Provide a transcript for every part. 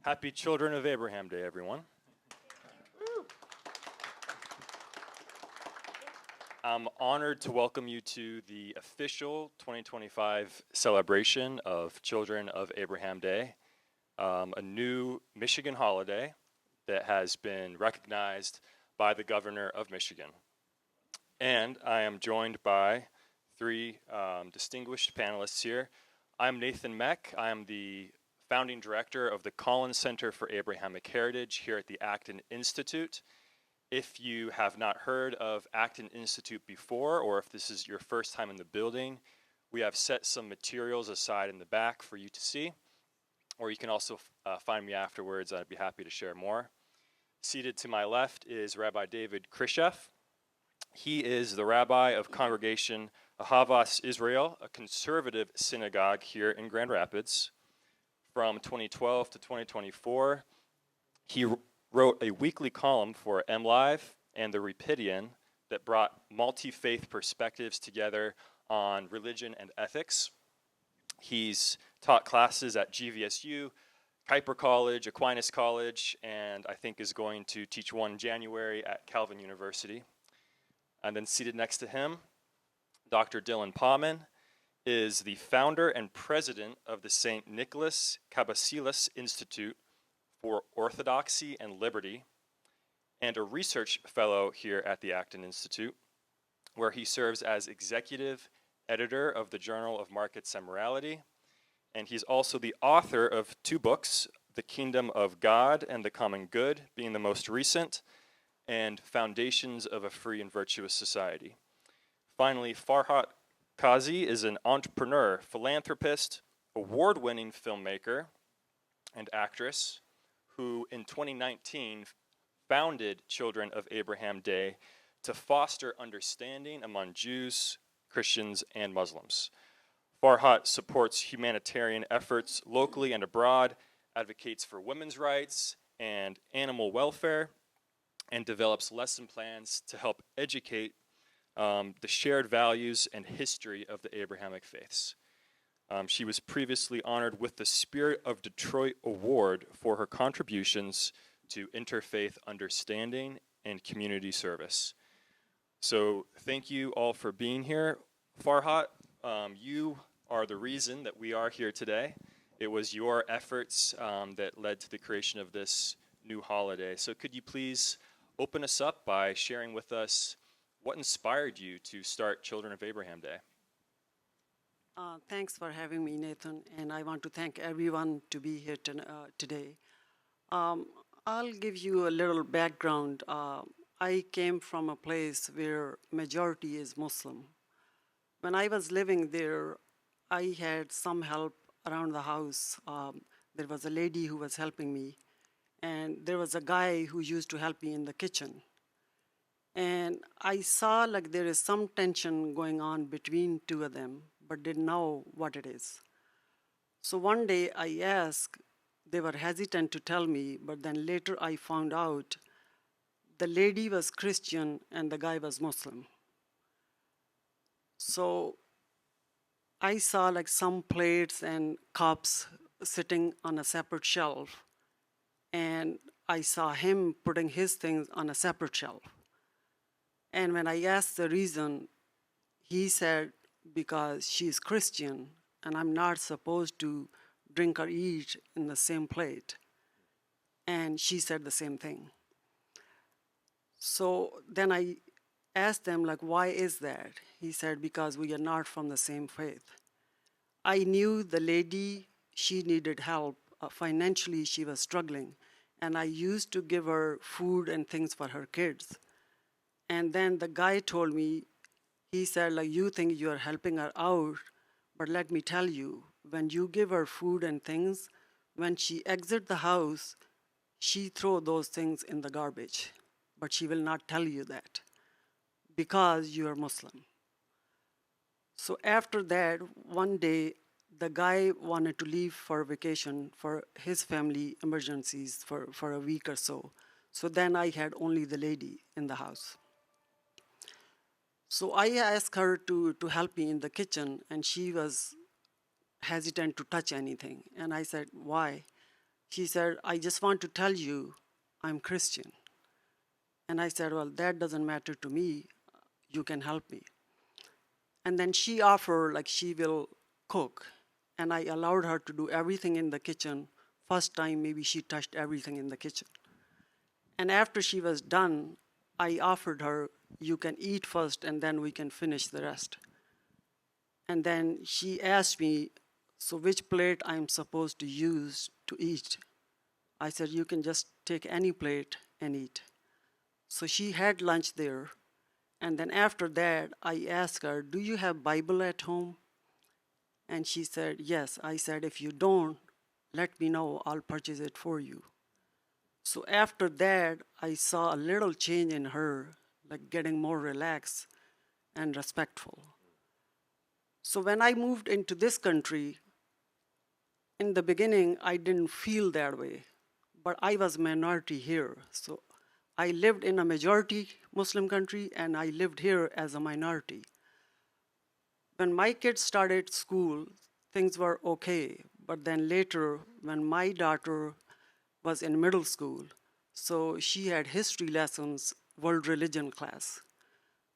Happy Children of Abraham Day, everyone. I'm honored to welcome you to the official 2025 celebration of Children of Abraham Day, a new Michigan holiday that has been recognized by the governor of Michigan. And I am joined by three distinguished panelists here. I'm Nathan Mech. I am the founding director of the Collins Center for Abrahamic Heritage here at the Acton Institute. If you have not heard of Acton Institute before, or if this is your first time in the building, we have set some materials aside in the back for you to see, or you can also find me afterwards. I'd be happy to share more. Seated to my left is Rabbi David Krishef. He is the rabbi of Congregation Ahavas Israel, a conservative synagogue here in Grand Rapids. From 2012 to 2024, he wrote a weekly column for MLive and the Rapidian that brought multi-faith perspectives together on religion and ethics. He's taught classes at GVSU, Kuiper College, Aquinas College, and I think is going to teach one in January at Calvin University. And then seated next to him, Dr. Dylan Pahman is the founder and president of the St. Nicholas Cabasilas Institute for Orthodoxy and Liberty, and a research fellow here at the Acton Institute, where he serves as executive editor of the Journal of Markets and Morality, and he's also the author of two books, The Kingdom of God and the Common Good being the most recent, and Foundations of a Free and Virtuous Society. Finally, Farhat Qazi is an entrepreneur, philanthropist, award-winning filmmaker, and actress who in 2019 founded Children of Abraham Day to foster understanding among Jews, Christians, and Muslims. Farhat supports humanitarian efforts locally and abroad, advocates for women's rights and animal welfare, and develops lesson plans to help educate the shared values and history of the Abrahamic faiths. She was previously honored with the Spirit of Detroit Award for her contributions to interfaith understanding and community service. So thank you all for being here. Farhat, you are the reason that we are here today. It was your efforts that led to the creation of this new holiday. So could you please open us up by sharing with us what inspired you to start Children of Abraham Day? Thanks for having me, Nathan, and I want to thank everyone to be here today. I'll give you a little background. I came from a place where majority is Muslim. When I was living there, I had some help around the house. There was a lady who was helping me, and there was a guy who used to help me in the kitchen. And I saw like there is some tension going on between two of them, but didn't know what it is. So one day I asked, they were hesitant to tell me, but then later I found out the lady was Christian and the guy was Muslim. So I saw like some plates and cups sitting on a separate shelf, and I saw him putting his things on a separate shelf. And when I asked the reason, he said, because she's Christian and I'm not supposed to drink or eat in the same plate. And she said the same thing. So then I asked them, like, why is that? He said, because we are not from the same faith. I knew the lady, she needed help. Financially, she was struggling. And I used to give her food and things for her kids. And then the guy told me, he said, like, you think you're helping her out, but let me tell you, when you give her food and things, when she exits the house, she throws those things in the garbage. But she will not tell you that because you are Muslim. So after that, one day, the guy wanted to leave for vacation for his family emergencies for a week or so. So then I had only the lady in the house. So I asked her to help me in the kitchen, and she was hesitant to touch anything. And I said, why? She said, I just want to tell you I'm Christian. And I said, well, that doesn't matter to me. You can help me. And then she offered, like, she will cook. And I allowed her to do everything in the kitchen. First time, maybe she touched everything in the kitchen. And after she was done, I offered her, you can eat first and then we can finish the rest. And then she asked me, so which plate I'm supposed to use to eat? I said, you can just take any plate and eat. So she had lunch there. And then after that, I asked her, do you have Bible at home? And she said, yes. I said, if you don't, let me know, I'll purchase it for you. So after that, I saw a little change in her, like getting more relaxed and respectful. So when I moved into this country, in the beginning, I didn't feel that way, but I was minority here. So I lived in a majority Muslim country and I lived here as a minority. When my kids started school, things were okay, but then later, when my daughter was in middle school, so she had history lessons, world religion class.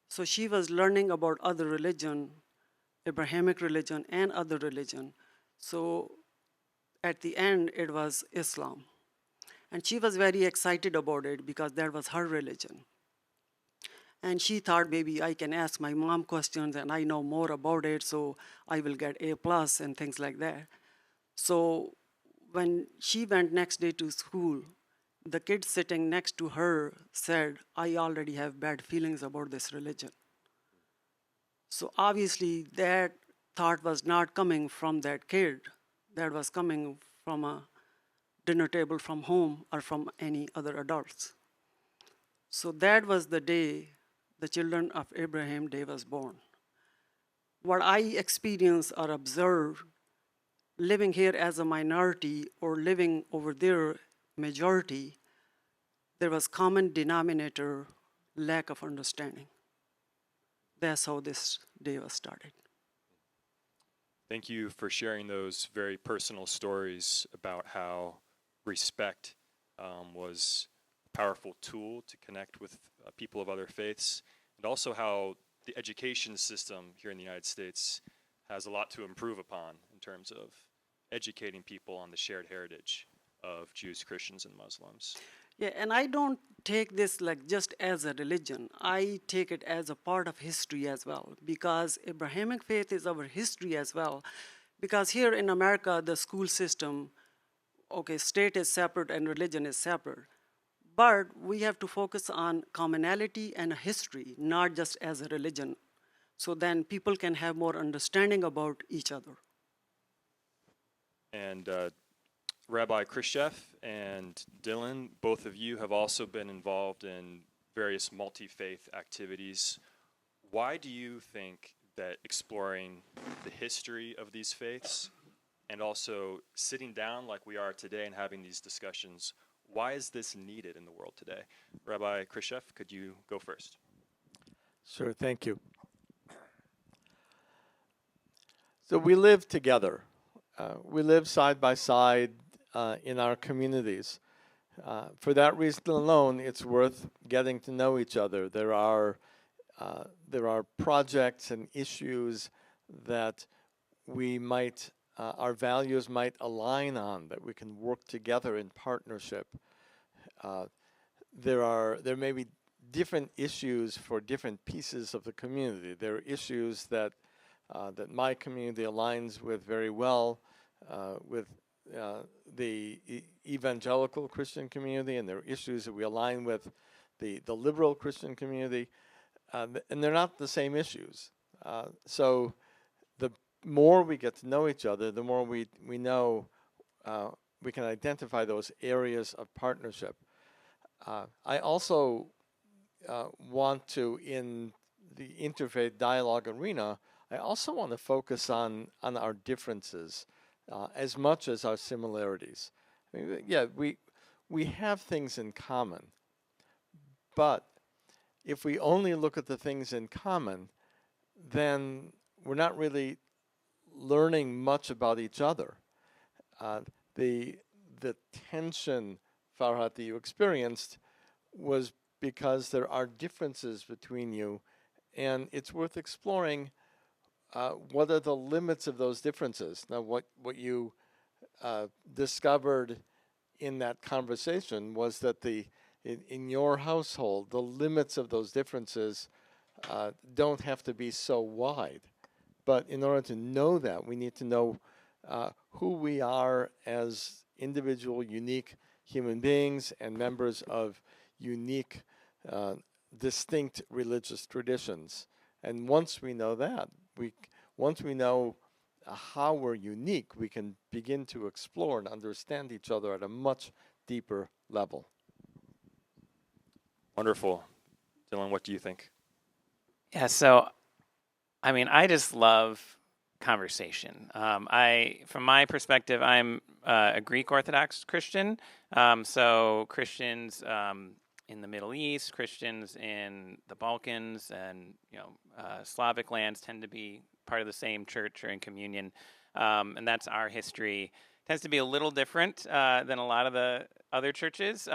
So she was learning about other religion, Abrahamic religion and other religion. So at the end, it was Islam. And she was very excited about it because that was her religion. And she thought maybe I can ask my mom questions and I know more about it, so I will get A+ and things like that. So when she went next day to school, the kid sitting next to her said, I already have bad feelings about this religion. So obviously that thought was not coming from that kid. That was coming from a dinner table from home or from any other adults. So that was the day the children of Abraham Day was born. What I experienced or observed living here as a minority or living over there majority, there was common denominator, lack of understanding. That's how this day was started. Thank you for sharing those very personal stories about how respect was a powerful tool to connect with people of other faiths, and also how the education system here in the United States has a lot to improve upon in terms of educating people on the shared heritage of Jews, Christians, and Muslims. Yeah, and I don't take this like just as a religion. I take it as a part of history as well, because Abrahamic faith is our history as well. Because here in America, the school system, okay, state is separate and religion is separate. But we have to focus on commonality and history, not just as a religion. So then people can have more understanding about each other. And Rabbi Krishef and Dylan, both of you have also been involved in various multi-faith activities. Why do you think that exploring the history of these faiths and also sitting down like we are today and having these discussions, why is this needed in the world today? Rabbi Krishef, could you go first? Sure, thank you. So we live together. We live side by side in our communities. For that reason alone, it's worth getting to know each other. There are projects and issues that we might, our values might align on, that we can work together in partnership. There may be different issues for different pieces of the community. There are issues that my community aligns with very well with the evangelical Christian community, and there are issues that we align with the liberal Christian community, and they're not the same issues. So the more we get to know each other, the more we know we can identify those areas of partnership. I also want to, in the interfaith dialogue arena, I also want to focus on our differences as much as our similarities. I mean, yeah, we have things in common, but if we only look at the things in common, then we're not really learning much about each other. The the tension, Farhat, that you experienced was because there are differences between you, and it's worth exploring what are the limits of those differences. Now, what you discovered in that conversation was that in your household, the limits of those differences don't have to be so wide. But in order to know that, we need to know who we are as individual, unique human beings and members of unique, distinct religious traditions. And once we know that, once we know how we're unique, we can begin to explore and understand each other at a much deeper level. Wonderful. Dylan, what do you think? Yeah, so, I mean, I just love conversation. From my perspective, I'm a Greek Orthodox Christian. So Christians in the Middle East, Christians in the Balkans, and Slavic lands tend to be part of the same church or in communion, and that's our history. Tends to be a little different than a lot of the other churches.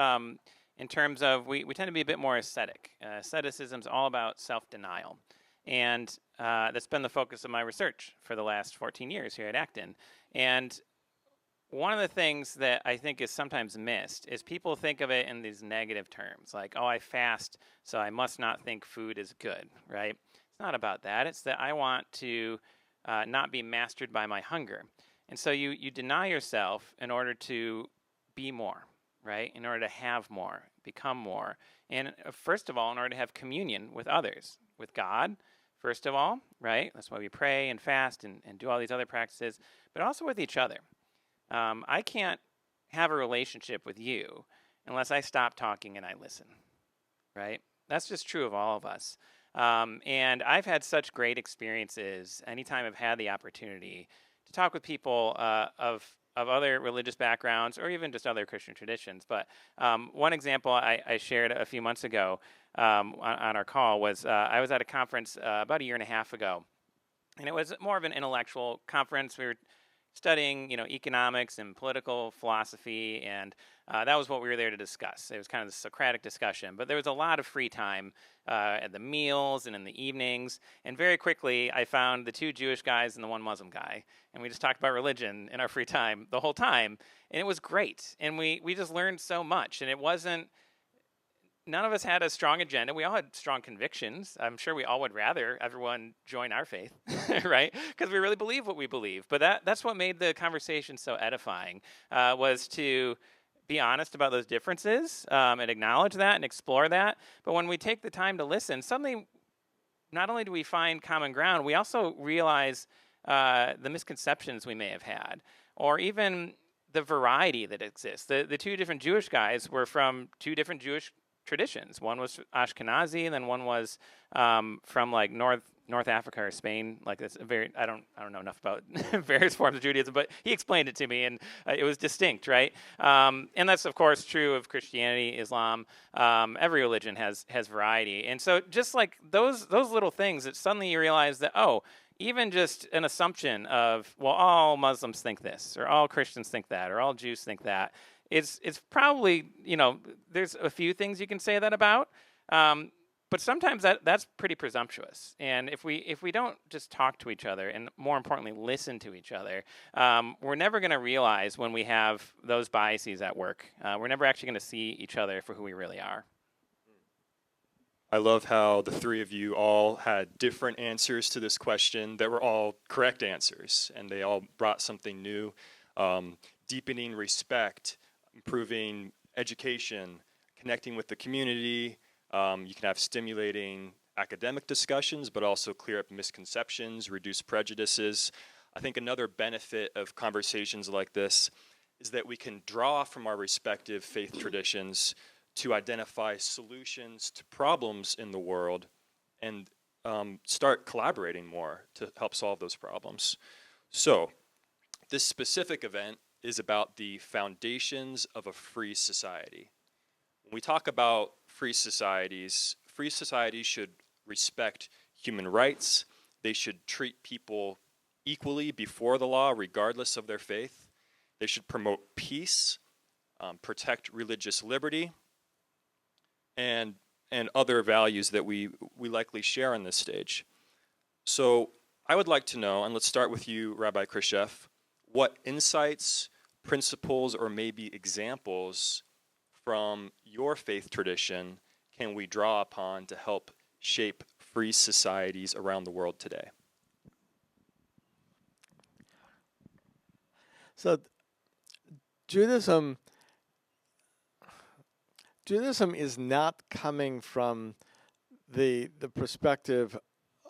In terms of, we tend to be a bit more ascetic. Asceticism is all about self-denial. And that's been the focus of my research for the last 14 years here at Acton. And one of the things that I think is sometimes missed is people think of it in these negative terms, like, oh, I fast, so I must not think food is good, right? It's not about that. It's that I want to not be mastered by my hunger. And so you deny yourself in order to be more, right? In order to have more, become more. And first of all, in order to have communion with others, with God, first of all, right? That's why we pray and fast and do all these other practices, but also with each other. I can't have a relationship with you unless I stop talking and I listen, right? That's just true of all of us. And I've had such great experiences anytime I've had the opportunity to talk with people of other religious backgrounds or even just other Christian traditions. But one example I shared a few months ago on our call was I was at a conference about a year and a half ago, and it was more of an intellectual conference. We were studying, economics and political philosophy, and that was what we were there to discuss. It was kind of the Socratic discussion, but there was a lot of free time at the meals and in the evenings, and very quickly I found the two Jewish guys and the one Muslim guy, and we just talked about religion in our free time the whole time, and it was great, and we just learned so much, and it wasn't, none of us had a strong agenda. We all had strong convictions. I'm sure we all would rather everyone join our faith, right? Because we really believe what we believe. But that's what made the conversation so edifying, was to be honest about those differences and acknowledge that and explore that. But when we take the time to listen, suddenly not only do we find common ground, we also realize the misconceptions we may have had, or even the variety that exists. The two different Jewish guys were from two different Jewish traditions. One was Ashkenazi, and then one was from like North Africa or Spain. Like it's I don't know enough about various forms of Judaism, but he explained it to me, and it was distinct, right? And that's of course true of Christianity, Islam. Every religion has variety, and so just like those little things, that suddenly you realize that even just an assumption of, well, all Muslims think this, or all Christians think that, or all Jews think that. It's probably, there's a few things you can say that about, but sometimes that's pretty presumptuous. And if we don't just talk to each other, and more importantly, listen to each other, we're never going to realize when we have those biases at work. We're never actually going to see each other for who we really are. I love how the three of you all had different answers to this question that were all correct answers, and they all brought something new. Deepening respect, improving education, connecting with the community. You can have stimulating academic discussions, but also clear up misconceptions, reduce prejudices. I think another benefit of conversations like this is that we can draw from our respective faith traditions to identify solutions to problems in the world and start collaborating more to help solve those problems. So this specific event is about the foundations of a free society. When we talk about free societies should respect human rights. They should treat people equally before the law, regardless of their faith. They should promote peace protect religious liberty, and other values that we likely share on this stage. So I would like to know, and let's start with you, Rabbi Krishef, what insights, principles, or maybe examples from your faith tradition can we draw upon to help shape free societies around the world today? So Judaism is not coming from the perspective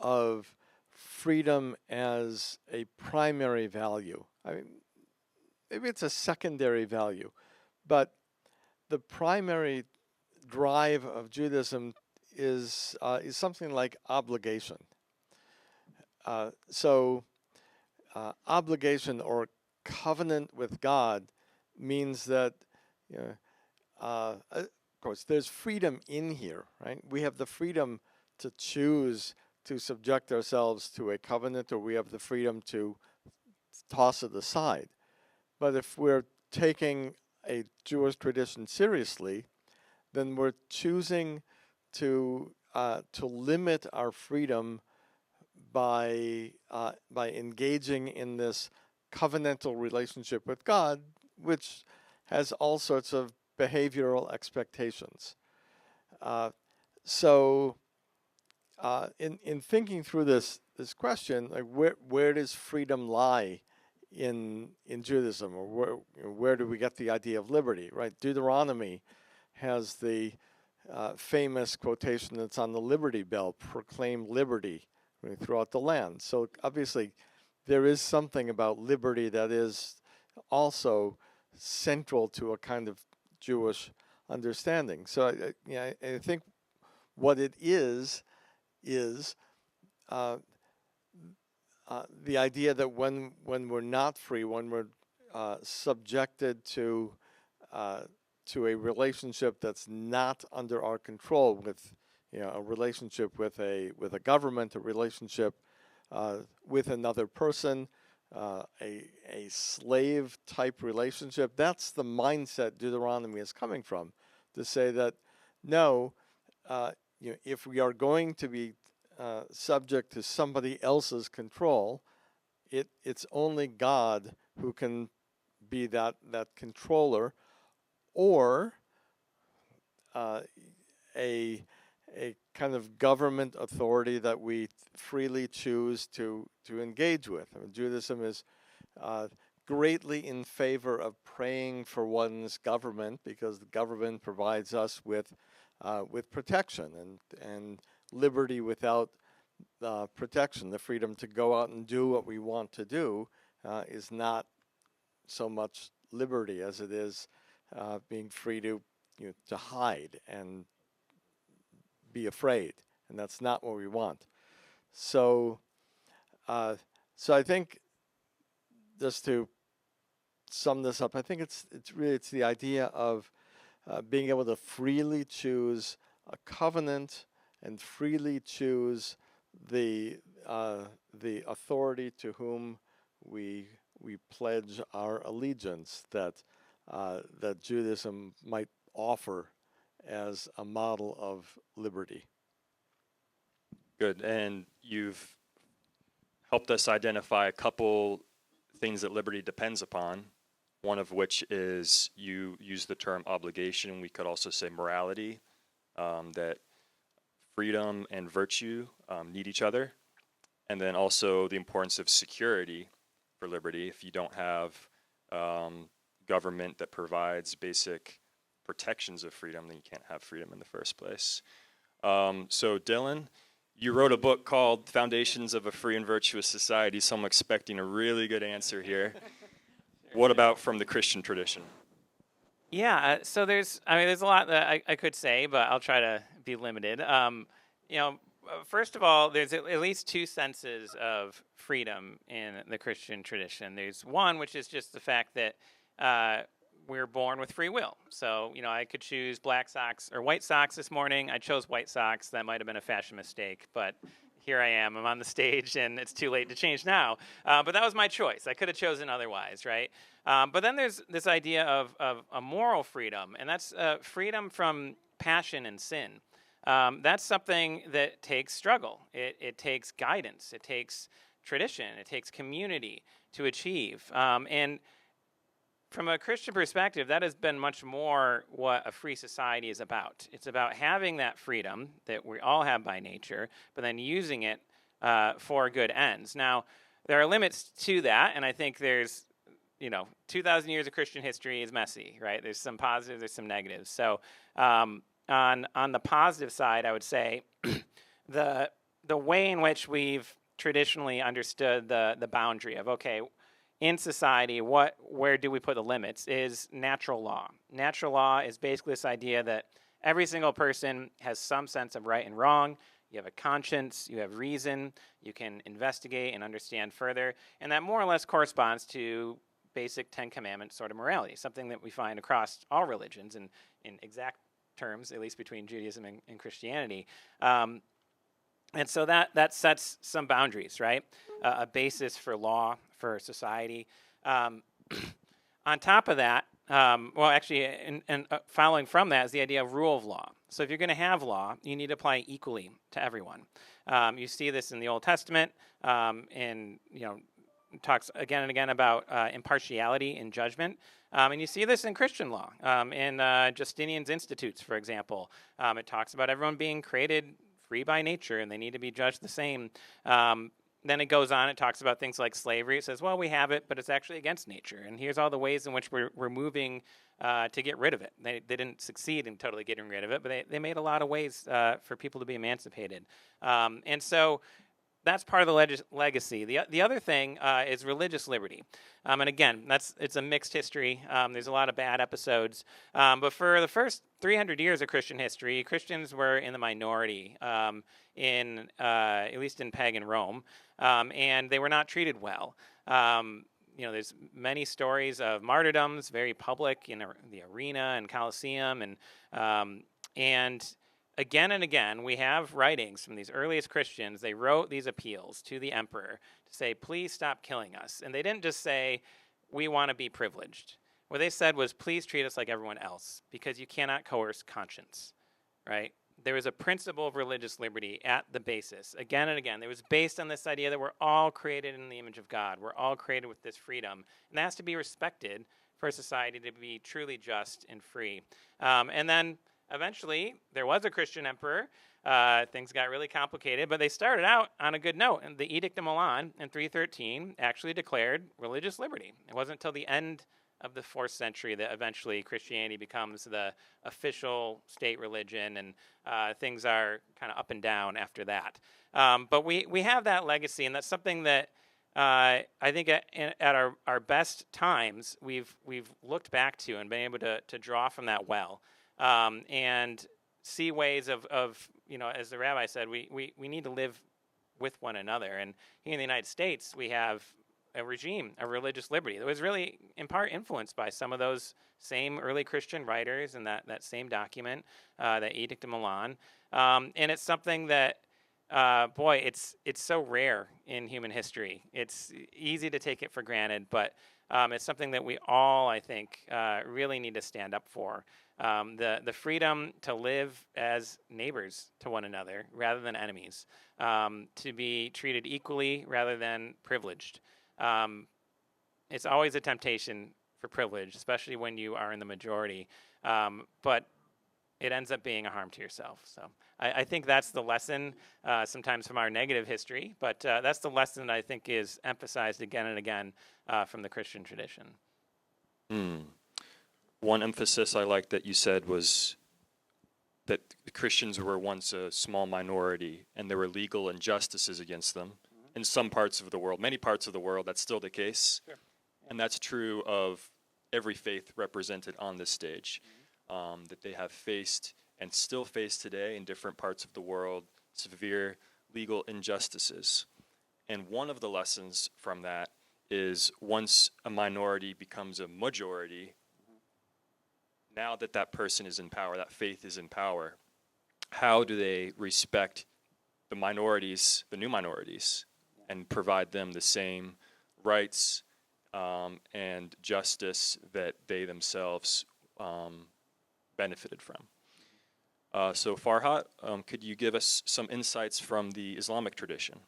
of freedom as a primary value. I mean, maybe it's a secondary value, but the primary drive of Judaism is something like obligation. Obligation or covenant with God means that, you know, of course, there's freedom in here, right? We have the freedom to choose to subject ourselves to a covenant, or we have the freedom to toss it aside. But if we're taking a Jewish tradition seriously, then we're choosing to limit our freedom by engaging in this covenantal relationship with God, which has all sorts of behavioral expectations. In thinking through this question, like where does freedom lie in Judaism, or where do we get the idea of liberty? Right, Deuteronomy has the famous quotation that's on the Liberty Bell: "Proclaim liberty throughout the land." So obviously, there is something about liberty that is also central to a kind of Jewish understanding. So I think what it is the idea that when we're not free, when we're subjected to a relationship that's not under our control, with a relationship with a government, a relationship with another person, a slave type relationship, that's the mindset Deuteronomy is coming from, to say that no, if we are going to be subject to somebody else's control, it's only God who can be that controller, or a kind of government authority that we freely choose to engage with. I mean, Judaism is greatly in favor of praying for one's government, because the government provides us with protection and liberty without protection. The freedom to go out and do what we want to do is not so much liberty as it is being free to hide and be afraid, and that's not what we want. So I think, just to sum this up, I think it's the idea of being able to freely choose a covenant and freely choose the authority to whom we pledge our allegiance, that Judaism might offer as a model of liberty. Good, and you've helped us identify a couple things that liberty depends upon, one of which is, you use the term obligation. We could also say morality, that freedom and virtue need each other, and then also the importance of security for liberty. If you don't have government that provides basic protections of freedom, then you can't have freedom in the first place. So Dylan, you wrote a book called Foundations of a Free and Virtuous Society, so I'm expecting a really good answer here. What about from the Christian tradition? Yeah, so there's a lot that I could say, but I'll try to be limited. First of all, there's at least two senses of freedom in the Christian tradition. There's one, which is just the fact that we're born with free will. So, I could choose black socks or white socks this morning. I chose white socks. That might have been a fashion mistake, but here I am. I'm on the stage, and it's too late to change now. But that was my choice. I could have chosen otherwise, right? But then there's this idea of a moral freedom, and that's freedom from passion and sin. That's something that takes struggle. It takes guidance. It takes tradition. It takes community to achieve. And from a Christian perspective, that has been much more what a free society is about. It's about having that freedom that we all have by nature, but then using it for good ends. Now, there are limits to that, and I think there's, 2,000 years of Christian history is messy, right? There's some positives, there's some negatives. So on the positive side, I would say the way in which we've traditionally understood the boundary of, okay, in society, where do we put the limits, is natural law. Natural law is basically this idea that every single person has some sense of right and wrong. You have a conscience, you have reason, you can investigate and understand further, and that more or less corresponds to basic Ten Commandments sort of morality, something that we find across all religions and in exact terms, at least between Judaism and Christianity. And so that sets some boundaries, right? A basis for law, for society. On top of that, following from that is the idea of rule of law. So if you're going to have law, you need to apply equally to everyone. You see this in the Old Testament, talks again and again about impartiality in judgment. And you see this in Christian law. In Justinian's Institutes, for example, it talks about everyone being created free by nature, and they need to be judged the same. Then it goes on, it talks about things like slavery. It says, well, we have it, but it's actually against nature. And here's all the ways in which we're moving to get rid of it. They didn't succeed in totally getting rid of it, but they made a lot of ways for people to be emancipated. And so that's part of the legacy. The other thing is religious liberty. And again, it's a mixed history. There's a lot of bad episodes. But for the first 300 years of Christian history, Christians were in the minority, at least in pagan Rome, and they were not treated well. There's many stories of martyrdoms, very public in the arena and Colosseum, and again and again, we have writings from these earliest Christians. They wrote these appeals to the emperor to say, please stop killing us. And they didn't just say, we want to be privileged. What they said was, please treat us like everyone else, because you cannot coerce conscience, right? There was a principle of religious liberty at the basis. Again and again, it was based on this idea that we're all created in the image of God. We're all created with this freedom. And that has to be respected for society to be truly just and free. And then eventually, there was a Christian emperor. Things got really complicated, but they started out on a good note. And the Edict of Milan in 313 actually declared religious liberty. It wasn't until the end of the 4th century that eventually Christianity becomes the official state religion, and things are kind of up and down after that. But we have that legacy, and that's something that I think at our best times we've looked back to and been able to draw from that well. And see ways of as the rabbi said, we need to live with one another. And here in the United States, we have a regime of religious liberty that was really in part influenced by some of those same early Christian writers and that same document, the Edict of Milan. And it's something that, it's so rare in human history. It's easy to take it for granted, but it's something that we all, I think, really need to stand up for. The freedom to live as neighbors to one another rather than enemies, to be treated equally rather than privileged. It's always a temptation for privilege, especially when you are in the majority, but it ends up being a harm to yourself. So I think that's the lesson, sometimes from our negative history, but that's the lesson that I think is emphasized again and again from the Christian tradition. One emphasis I like that you said was that Christians were once a small minority and there were legal injustices against them. In some parts of the world, many parts of the world, that's still the case. Sure. And that's true of every faith represented on this stage, that they have faced and still face today in different parts of the world severe legal injustices. And one of the lessons from that is once a minority becomes a majority, now that person is in power, that faith is in power, how do they respect the minorities, the new minorities, and provide them the same rights and justice that they themselves benefited from. So Farhat, could you give us some insights from the Islamic tradition?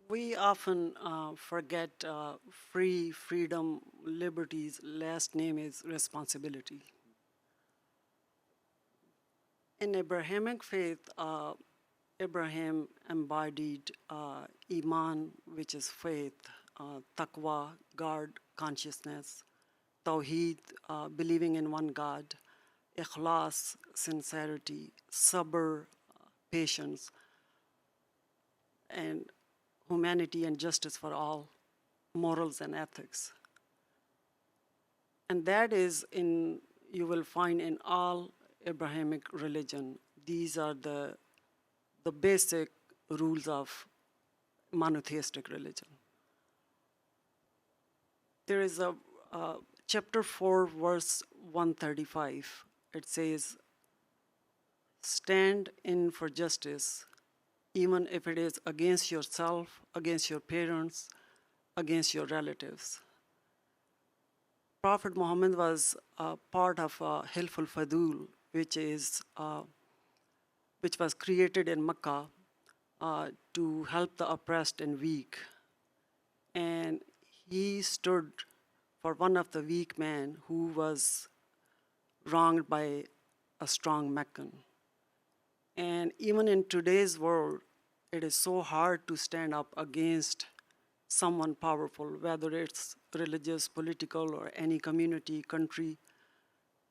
We often forget freedom, liberty's last name is responsibility. In Abrahamic faith, Abraham embodied Iman, which is faith, Taqwa, God consciousness, Tawheed, believing in one God, Ikhlas, sincerity, Sabr, patience, and humanity and justice for all, morals and ethics. And that is you will find in all Abrahamic religion. These are the basic rules of monotheistic religion. There is a chapter 4, verse 135. It says, stand in for justice, even if it is against yourself, against your parents, against your relatives. Prophet Muhammad was part of Hilful Fadul, which was created in Mecca to help the oppressed and weak. And he stood for one of the weak men who was wronged by a strong Meccan. And even in today's world, it is so hard to stand up against someone powerful, whether it's religious, political, or any community, country.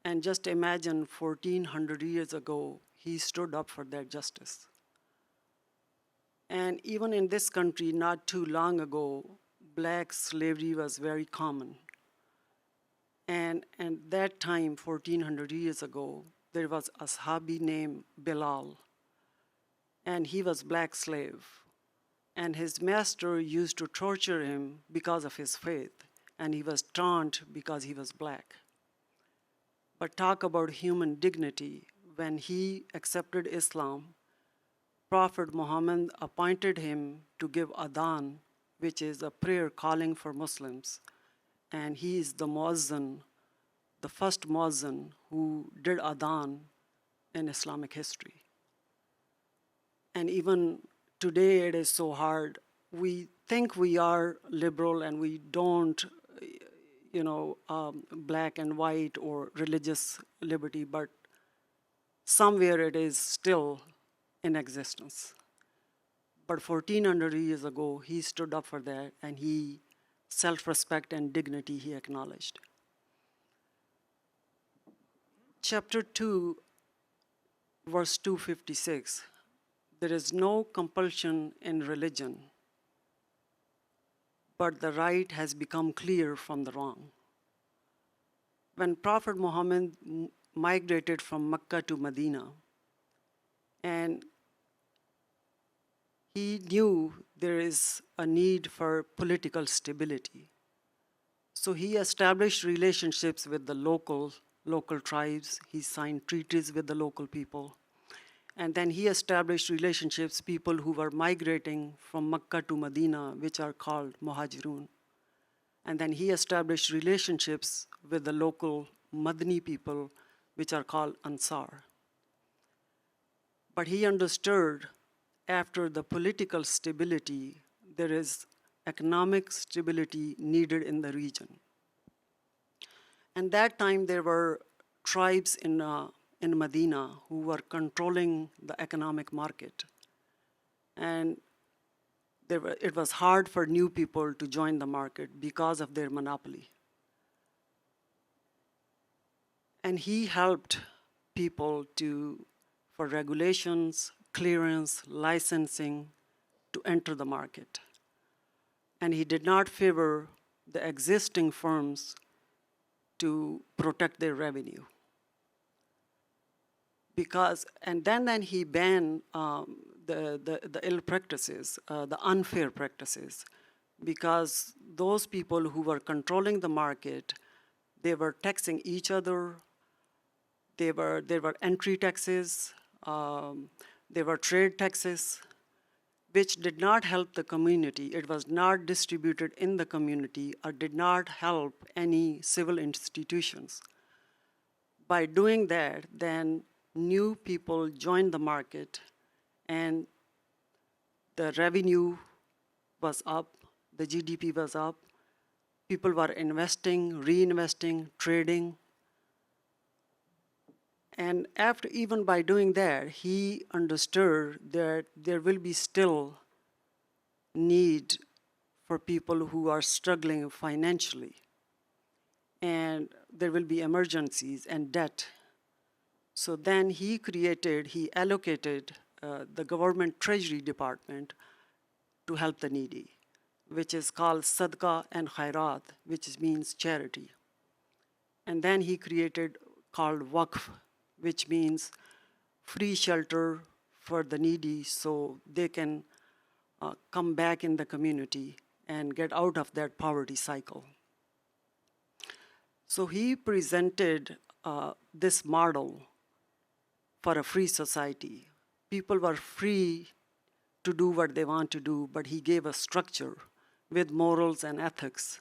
And just imagine 1400 years ago, he stood up for that justice. And even in this country, not too long ago, black slavery was very common. And that time, 1400 years ago, there was a Sahabi named Bilal, and he was black slave. And his master used to torture him because of his faith, and he was taunted because he was black. But talk about human dignity. When he accepted Islam, Prophet Muhammad appointed him to give adhan, which is a prayer calling for Muslims. And he is the muazzin, the first muazzin who did adhan in Islamic history. And even today it is so hard. We think we are liberal and we don't, black and white or religious liberty, but somewhere it is still in existence. But 1400 years ago, he stood up for that, and he self-respect and dignity he acknowledged. Chapter 2, verse 256, there is no compulsion in religion, but the right has become clear from the wrong. When Prophet Muhammad migrated from Mecca to Medina, and he knew there is a need for political stability. So he established relationships with the local tribes. He signed treaties with the local people. And then he established relationships, people who were migrating from Mecca to Medina, which are called Muhajirun. And then he established relationships with the local Madni people, which are called Ansar. But he understood after the political stability, there is economic stability needed in the region. And that time there were tribes in Medina who were controlling the economic market. And it was hard for new people to join the market because of their monopoly. And he helped people for regulations, clearance, licensing to enter the market. And he did not favor the existing firms to protect their revenue. And then he banned the ill practices, the unfair practices, because those people who were controlling the market, they were taxing each other. There were entry taxes. There were trade taxes, which did not help the community. It was not distributed in the community or did not help any civil institutions. By doing that, then new people joined the market and the revenue was up, the GDP was up, people were investing, reinvesting, trading. And after, even by doing that, he understood that there will be still need for people who are struggling financially. And there will be emergencies and debt. So then he allocated the government treasury department to help the needy, which is called Sadqa and Khairat, which means charity. And then he created called Waqf, which means free shelter for the needy so they can come back in the community and get out of that poverty cycle. So he presented this model for a free society. People were free to do what they want to do, but he gave a structure with morals and ethics,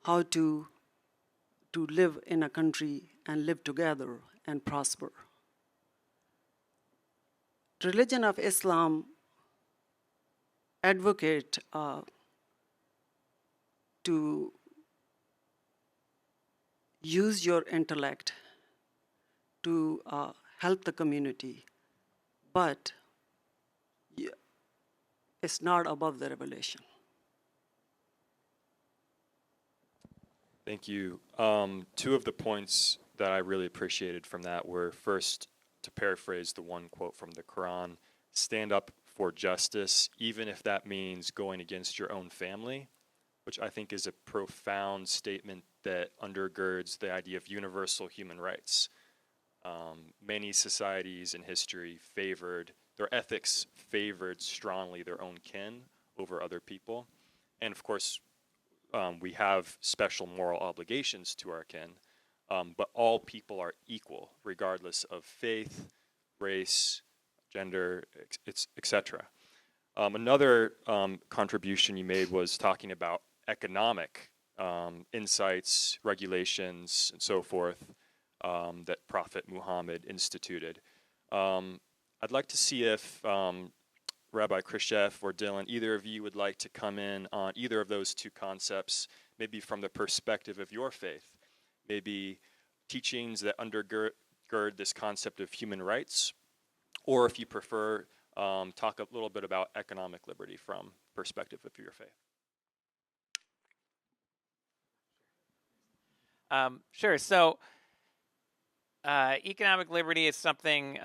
how to live in a country and live together and prosper. Religion of Islam advocate to use your intellect to help the community, but it's not above the revelation. Thank you. Two of the points that I really appreciated from that were, first, to paraphrase the one quote from the Quran, stand up for justice, even if that means going against your own family, which I think is a profound statement that undergirds the idea of universal human rights. Many societies in history their ethics favored strongly their own kin over other people. And of course, we have special moral obligations to our kin, but all people are equal, regardless of faith, race, gender, etc. Another contribution you made was talking about economic insights, regulations, and so forth that Prophet Muhammad instituted. I'd like to see if Rabbi Krishef or Dylan, either of you would like to come in on either of those two concepts, maybe from the perspective of your faith, maybe teachings that undergird this concept of human rights, or if you prefer, talk a little bit about economic liberty from perspective of your faith. Sure. So economic liberty is something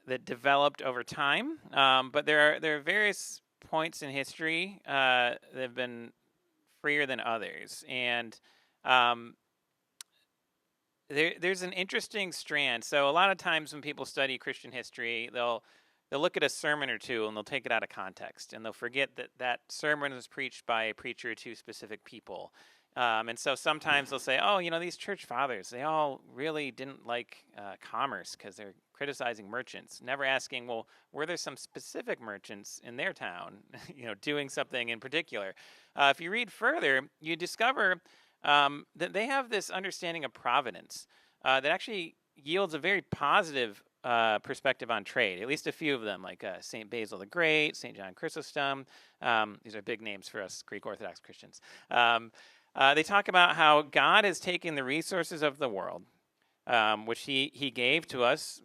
that developed over time, but there are various points in history that have been freer than others, and there's an interesting strand. So a lot of times when people study Christian history, they'll look at a sermon or two and they'll take it out of context, and they'll forget that sermon was preached by a preacher to specific people. And so sometimes they'll say, oh, these church fathers, they all really didn't like commerce because they're criticizing merchants, never asking, well, were there some specific merchants in their town, doing something in particular? If you read further, you discover that they have this understanding of providence that actually yields a very positive perspective on trade, at least a few of them, like St. Basil the Great, St. John Chrysostom. These are big names for us Greek Orthodox Christians. They talk about how God has taken the resources of the world, which he gave to us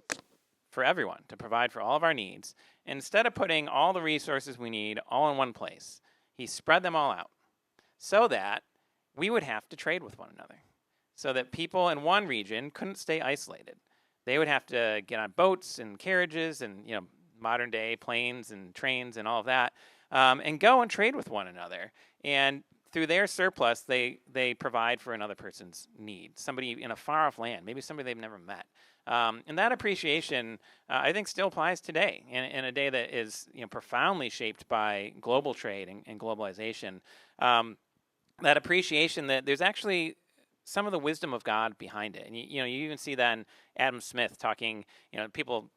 for everyone, to provide for all of our needs. And instead of putting all the resources we need all in one place, he spread them all out so that we would have to trade with one another, so that people in one region couldn't stay isolated. They would have to get on boats and carriages and modern day planes and trains and all of that, and go and trade with one another. And through their surplus, they provide for another person's need, somebody in a far-off land, maybe somebody they've never met. And that appreciation, I think, still applies today in a day that is profoundly shaped by global trade and globalization. That appreciation that there's actually some of the wisdom of God behind it. And you even see that in Adam Smith talking, people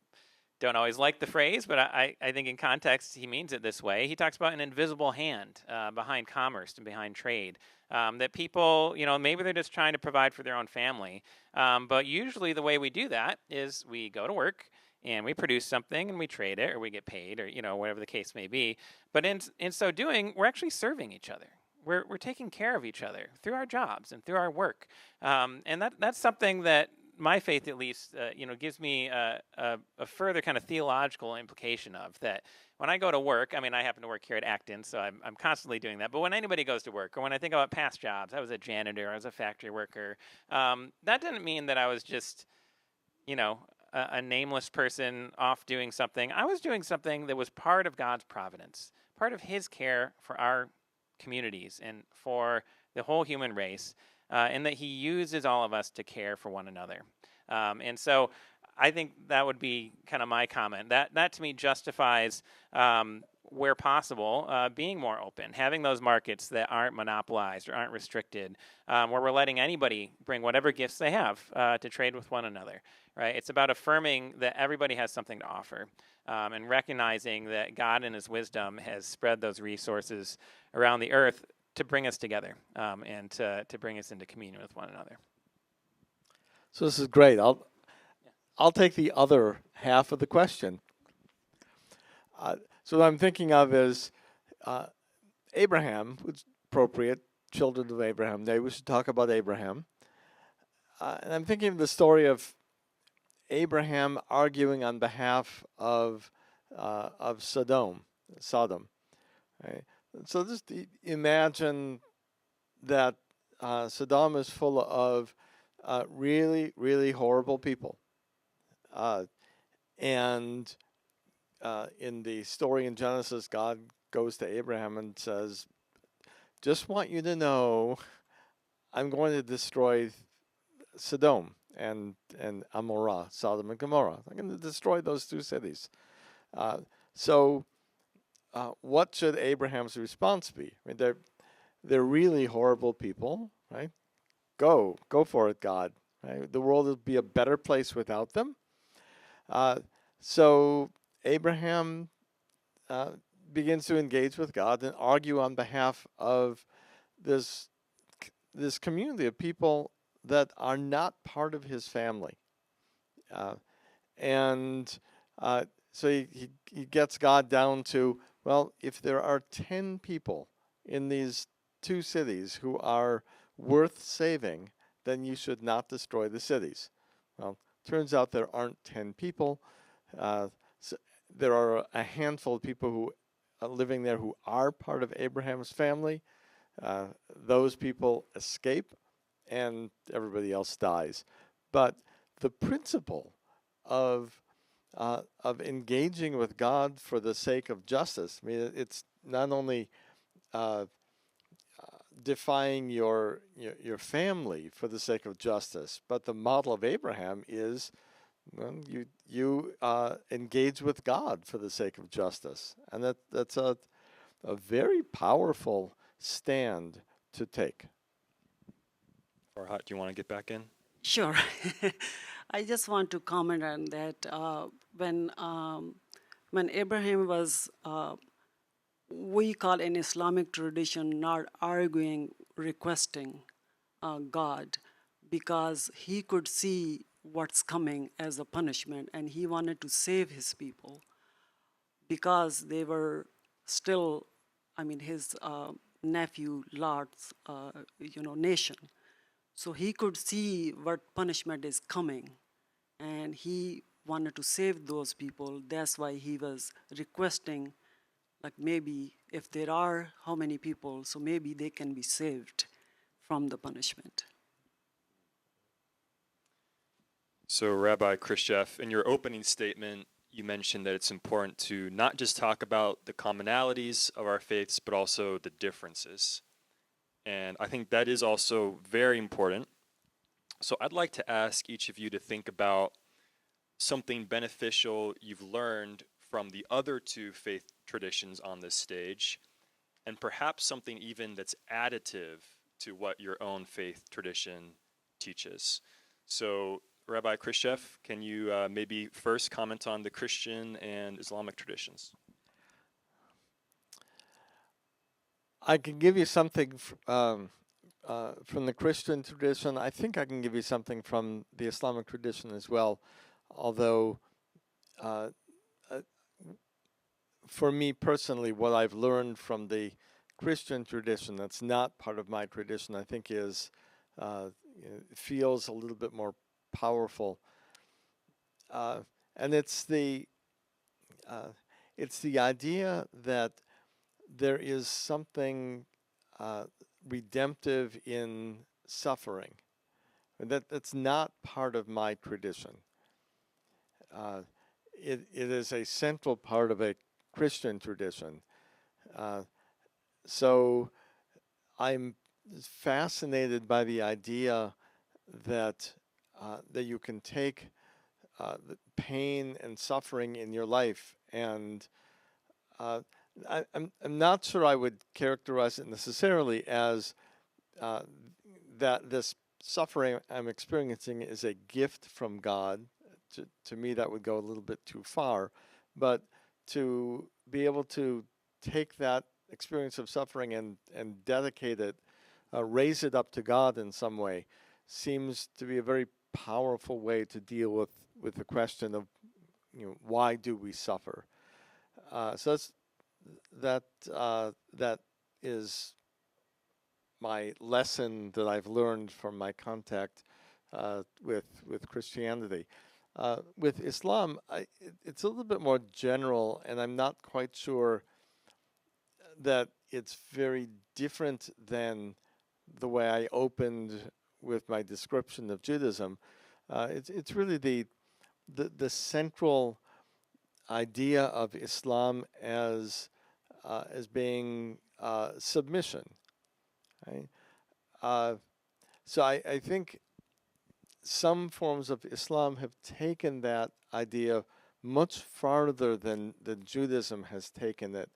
don't always like the phrase, but I think in context he means it this way. He talks about an invisible hand behind commerce and behind trade. That people, maybe they're just trying to provide for their own family. But usually the way we do that is we go to work and we produce something and we trade it or we get paid or, whatever the case may be. But in so doing, we're actually serving each other. We're taking care of each other through our jobs and through our work. And that's something that my faith, at least, gives me a further kind of theological implication of that. When I go to work, I happen to work here at Acton, so I'm constantly doing that. But when anybody goes to work, or when I think about past jobs, I was a janitor, I was a factory worker. That didn't mean that I was just, a nameless person off doing something. I was doing something that was part of God's providence, part of His care for our communities and for the whole human race. And that He uses all of us to care for one another. And so I think that would be kind of my comment. That to me justifies, where possible, being more open, having those markets that aren't monopolized or aren't restricted, where we're letting anybody bring whatever gifts they have to trade with one another. Right? It's about affirming that everybody has something to offer, and recognizing that God in His wisdom has spread those resources around the earth to bring us together, and to bring us into communion with one another. So this is great. I'll take the other half of the question. So what I'm thinking of is Abraham, which is appropriate, children of Abraham. Maybe we should talk about Abraham. And I'm thinking of the story of Abraham arguing on behalf of Sodom. Right? So just imagine that Sodom is full of really, really horrible people. And in the story in Genesis, God goes to Abraham and says, just want you to know, I'm going to destroy Sodom and Amorah, Sodom and Gomorrah. I'm going to destroy those two cities. What should Abraham's response be? They're really horrible people, right? Go for it, God. Right? The world will be a better place without them. So Abraham begins to engage with God and argue on behalf of this community of people that are not part of his family. So he gets God down to, well, if there are 10 people in these two cities who are worth saving, then you should not destroy the cities. Well, turns out there aren't 10 people. So there are a handful of people who are living there who are part of Abraham's family. Those people escape, and everybody else dies. But the principle of engaging with God for the sake of justice, it's not only defying your family for the sake of justice, but the model of Abraham is, well, you engage with God for the sake of justice, and that's a very powerful stand to take. Farhat, do you want to get back in? Sure. I just want to comment on that. When Abraham was, we call in Islamic tradition, not arguing, requesting God, because he could see what's coming as a punishment, and he wanted to save his people because they were still, his nephew Lot's, nation. So he could see what punishment is coming, and he wanted to save those people. That's why he was requesting, like, maybe if there are how many people, so maybe they can be saved from the punishment. So, Rabbi Krishef, in your opening statement, you mentioned that it's important to not just talk about the commonalities of our faiths, but also the differences. And I think that is also very important. So I'd like to ask each of you to think about something beneficial you've learned from the other two faith traditions on this stage, and perhaps something even that's additive to what your own faith tradition teaches. So Rabbi Krishef, can you maybe first comment on the Christian and Islamic traditions? I can give you something from the Christian tradition. I think I can give you something from the Islamic tradition as well, although uh, uh, for me personally, what I've learned from the Christian tradition that's not part of my tradition, I think is feels a little bit more powerful, and it's the idea that there is something redemptive in suffering, and that's not part of my tradition. It is a central part of a Christian tradition. So I'm fascinated by the idea that that you can take the pain and suffering in your life, and I'm not sure I would characterize it necessarily as that this suffering I'm experiencing is a gift from God. To me, that would go a little bit too far, but to be able to take that experience of suffering and dedicate it, raise it up to God in some way, seems to be a very powerful way to deal with the question of, why do we suffer? So that is my lesson that I've learned from my contact with Christianity. With Islam, it's a little bit more general, and I'm not quite sure that it's very different than the way I opened with my description of Judaism. It's really the central idea of Islam as being submission. Right? So I think some forms of Islam have taken that idea much farther than Judaism has taken it.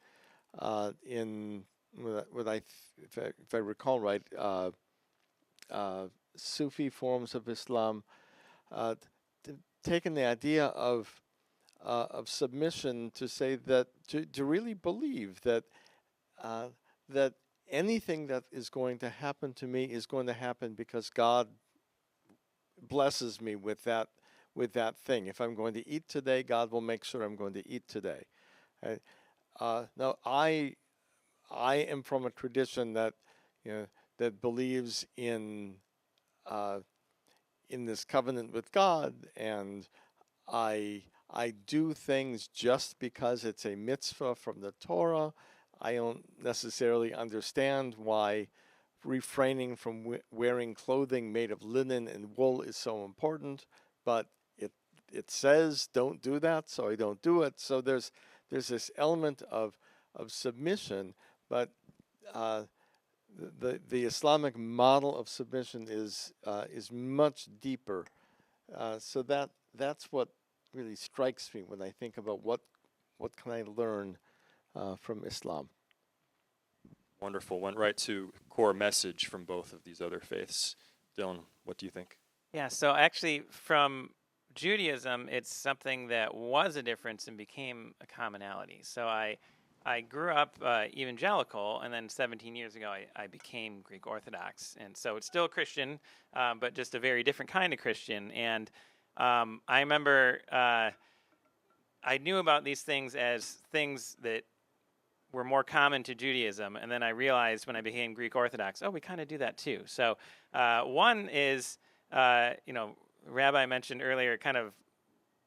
In if I recall right, Sufi forms of Islam, taken the idea of submission to say that to really believe that that anything that is going to happen to me is going to happen because God blesses me with that thing. If I'm going to eat today, God will make sure I'm going to eat today. Right? Now I am from a tradition that that believes in this covenant with God, and I do things just because it's a mitzvah from the Torah. I don't necessarily understand why refraining from wearing clothing made of linen and wool is so important, but it says don't do that, so I don't do it. So there's this element of submission, but the Islamic model of submission is much deeper. So that's what really strikes me when I think about what can I learn from Islam. Wonderful. Went right to core message from both of these other faiths. Dylan, what do you think? Yeah, so actually from Judaism, it's something that was a difference and became a commonality. So I grew up evangelical, and then 17 years ago I became Greek Orthodox. And so it's still Christian, but just a very different kind of Christian. And I remember I knew about these things as things that were more common to Judaism, and then I realized when I became Greek Orthodox, we kind of do that too. So one is, Rabbi mentioned earlier, kind of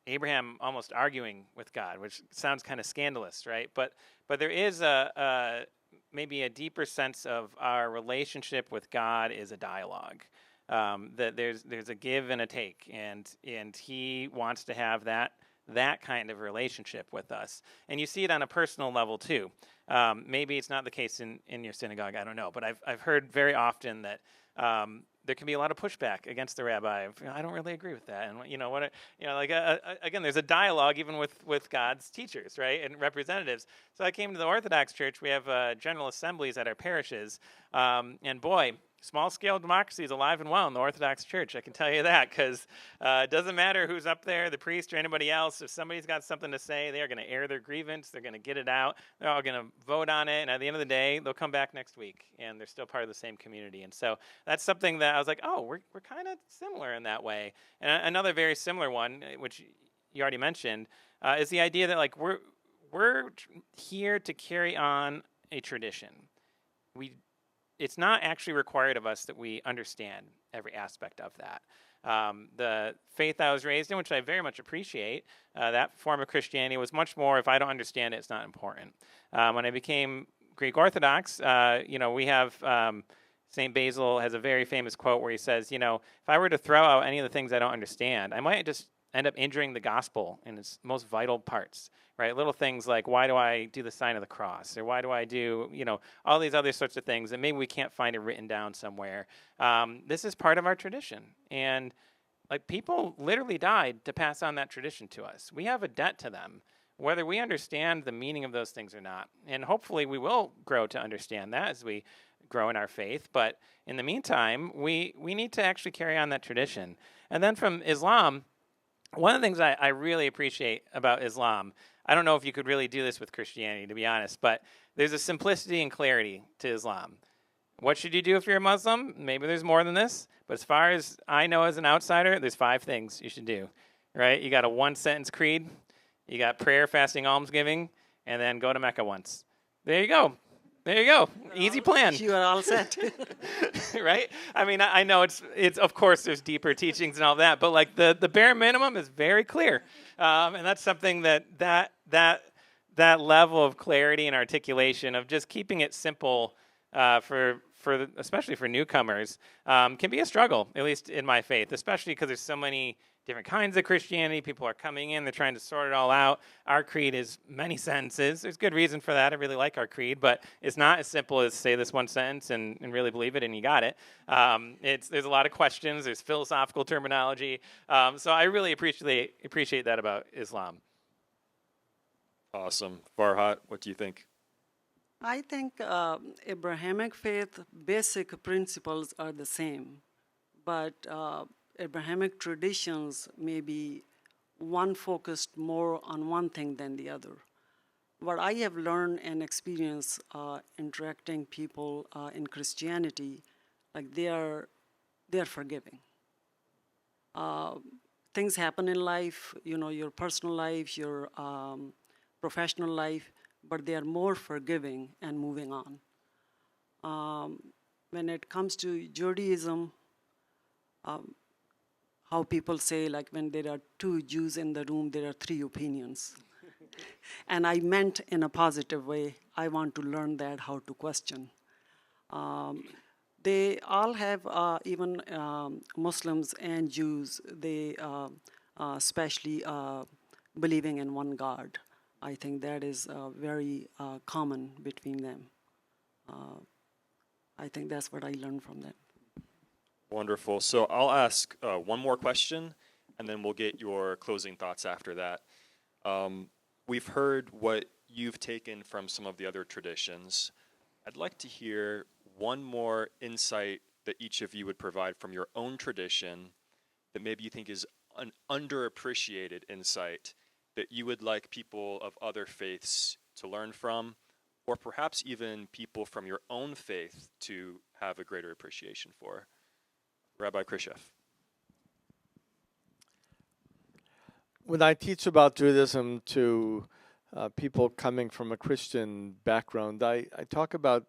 Abraham almost arguing with God, which sounds kind of scandalous, right? But there is maybe a deeper sense of our relationship with God is a dialogue. That there's a give and a take, and He wants to have that kind of relationship with us. And you see it on a personal level too. Maybe it's not the case in your synagogue, I don't know, but I've heard very often that there can be a lot of pushback against the rabbi. I don't really agree with that, and again, there's a dialogue even with God's teachers, right, and representatives. So I came to the Orthodox Church. We have general assemblies at our parishes, and boy, small-scale democracy is alive and well in the Orthodox Church. I can tell you that, because it doesn't matter who's up there, the priest or anybody else. If somebody's got something to say, they are going to air their grievance. They're going to get it out. They're all going to vote on it. And at the end of the day, they'll come back next week, and they're still part of the same community. And so that's something that I was like, oh, we're kind of similar in that way. And another very similar one, which you already mentioned, is the idea that like we're here to carry on a tradition. It's not actually required of us that we understand every aspect of that. The faith I was raised in, which I very much appreciate, that form of Christianity was much more, if I don't understand it, it's not important. When I became Greek Orthodox, we have St. Basil has a very famous quote where he says, if I were to throw out any of the things I don't understand, I might just end up injuring the gospel in its most vital parts, right? Little things like, why do I do the sign of the cross? Or why do I do, all these other sorts of things, and maybe we can't find it written down somewhere. This is part of our tradition. And like people literally died to pass on that tradition to us. We have a debt to them, whether we understand the meaning of those things or not. And hopefully we will grow to understand that as we grow in our faith. But in the meantime, we need to actually carry on that tradition. And then from Islam, one of the things I really appreciate about Islam, I don't know if you could really do this with Christianity, to be honest, but there's a simplicity and clarity to Islam. What should you do if you're a Muslim? Maybe there's more than this, but as far as I know as an outsider, there's 5 things you should do, right? You got a 1-sentence creed, you got prayer, fasting, almsgiving, and then go to Mecca once. There you go. Easy plan. You are all set. Right? I mean, I know it's of course there's deeper teachings and all that, but like the bare minimum is very clear. And that's something that level of clarity and articulation of just keeping it simple for especially for newcomers can be a struggle, at least in my faith, especially because there's so many different kinds of Christianity. People are coming in, they're trying to sort it all out. Our creed is many sentences. There's good reason for that. I really like our creed, but it's not as simple as say this one sentence and really believe it and you got it. There's a lot of questions. There's philosophical terminology. So I really appreciate that about Islam. Awesome. Farhat, what do you think? I think Abrahamic faith basic principles are the same, but Abrahamic traditions may be one focused more on one thing than the other. What I have learned and experienced interacting people in Christianity, like they are forgiving. Things happen in life, your personal life, your professional life, but they are more forgiving and moving on. When it comes to Judaism, how people say, like when there are 2 Jews in the room, there are 3 opinions. And I meant in a positive way. I want to learn that, how to question. They all have, even Muslims and Jews, they especially believing in one God. I think that is very common between them. I think that's what I learned from them. Wonderful. So I'll ask one more question, and then we'll get your closing thoughts after that. We've heard what you've taken from some of the other traditions. I'd like to hear one more insight that each of you would provide from your own tradition that maybe you think is an underappreciated insight that you would like people of other faiths to learn from, or perhaps even people from your own faith to have a greater appreciation for. Rabbi Krishef. When I teach about Judaism to people coming from a Christian background, I talk about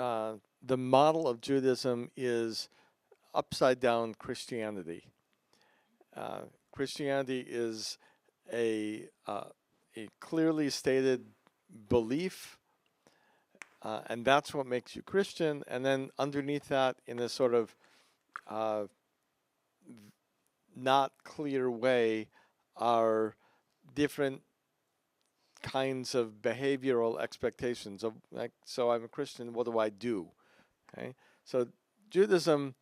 the model of Judaism is upside down Christianity. Christianity is a clearly stated belief, and that's what makes you Christian. And then underneath that, in a sort of not clear way, are different kinds of behavioral expectations of, like, so I'm a Christian, what do I do? Okay, so Judaism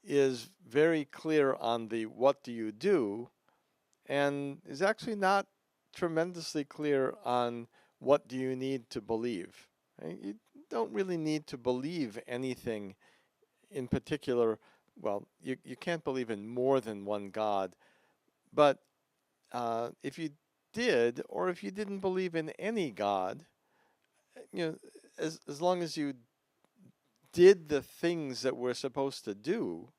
is very clear on the what do you do, and is actually not tremendously clear on what do you need to believe. Okay? don't really need to believe anything in particular. Well, you can't believe in more than one God, but if you did, or if you didn't believe in any God, as long as you did the things that we're supposed to do,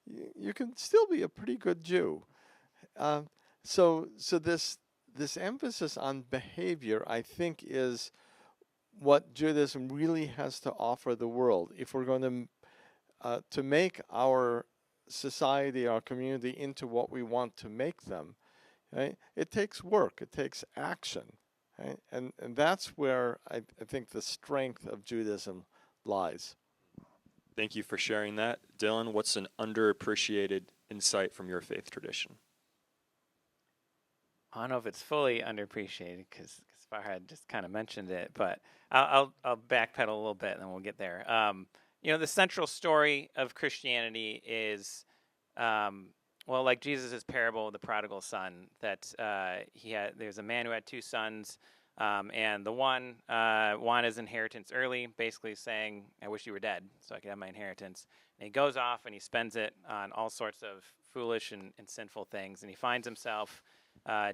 you can still be a pretty good Jew. So this emphasis on behavior, I think, is what Judaism really has to offer the world. If we're going to make our society, our community, into what we want to make them, right? It takes work. It takes action, right? And that's where I think the strength of Judaism lies. Thank you for sharing that. Dylan, what's an underappreciated insight from your faith tradition? I don't know if it's fully underappreciated because Farhat just kind of mentioned it, but I'll backpedal a little bit and then we'll get there. The central story of Christianity is, like Jesus' parable of the prodigal son, that there's a man who had two sons, and the one wanted his inheritance early, basically saying, I wish you were dead so I could have my inheritance. And he goes off and he spends it on all sorts of foolish and sinful things, and he finds himself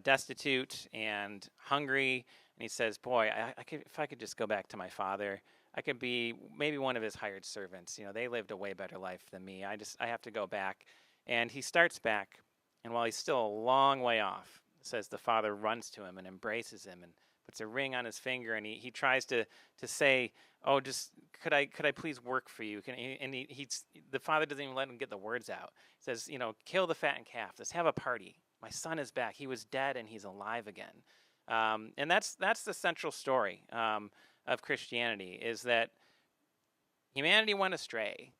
destitute and hungry, and he says, boy, if I could just go back to my father, I could be maybe one of his hired servants. They lived a way better life than me. I have to go back. And he starts back, and while he's still a long way off, it says the father runs to him and embraces him and puts a ring on his finger, and he tries to say, oh, just could I please work for you? The father doesn't even let him get the words out. He says, kill the fattened calf. Let's have a party. My son is back. He was dead and he's alive again. And that's the central story of Christianity, is that humanity went astray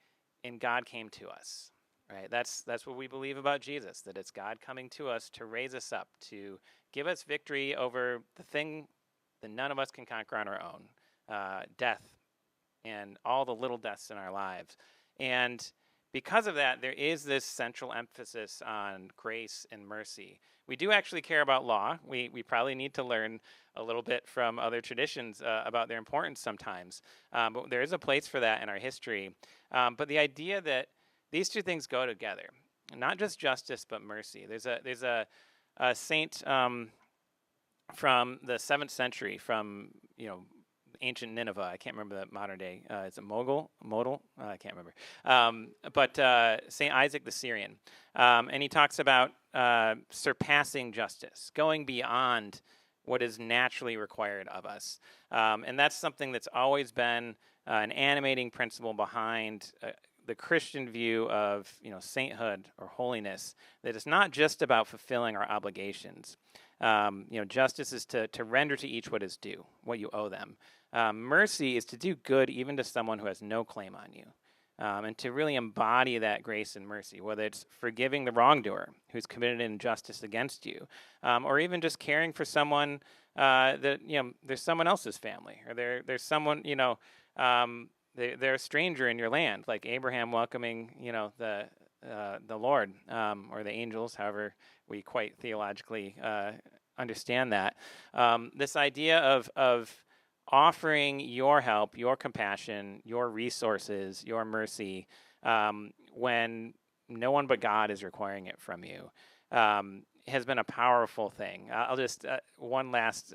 and God came to us. Right? That's what we believe about Jesus, that it's God coming to us to raise us up, to give us victory over the thing that none of us can conquer on our own, death and all the little deaths in our lives. And because of that, there is this central emphasis on grace and mercy. We do actually care about law. We probably need to learn a little bit from other traditions about their importance sometimes. But there is a place for that in our history. But the idea that these two things go together, not just justice, but mercy. There's a saint from the 7th century, from ancient Nineveh. I can't remember the modern day. Is it Modal? I can't remember. But Saint Isaac the Syrian, and he talks about surpassing justice, going beyond what is naturally required of us, and that's something that's always been an animating principle behind the Christian view of sainthood or holiness. That it's not just about fulfilling our obligations. Justice is to render to each what is due, what you owe them. Mercy is to do good even to someone who has no claim on you, and to really embody that grace and mercy, whether it's forgiving the wrongdoer who's committed injustice against you, or even just caring for someone that there's someone else's family, or there's someone they're a stranger in your land, like Abraham welcoming the Lord or the angels, however we quite theologically understand that. This idea of offering your help, your compassion, your resources, your mercy, when no one but God is requiring it from you, has been a powerful thing. I'll just, one last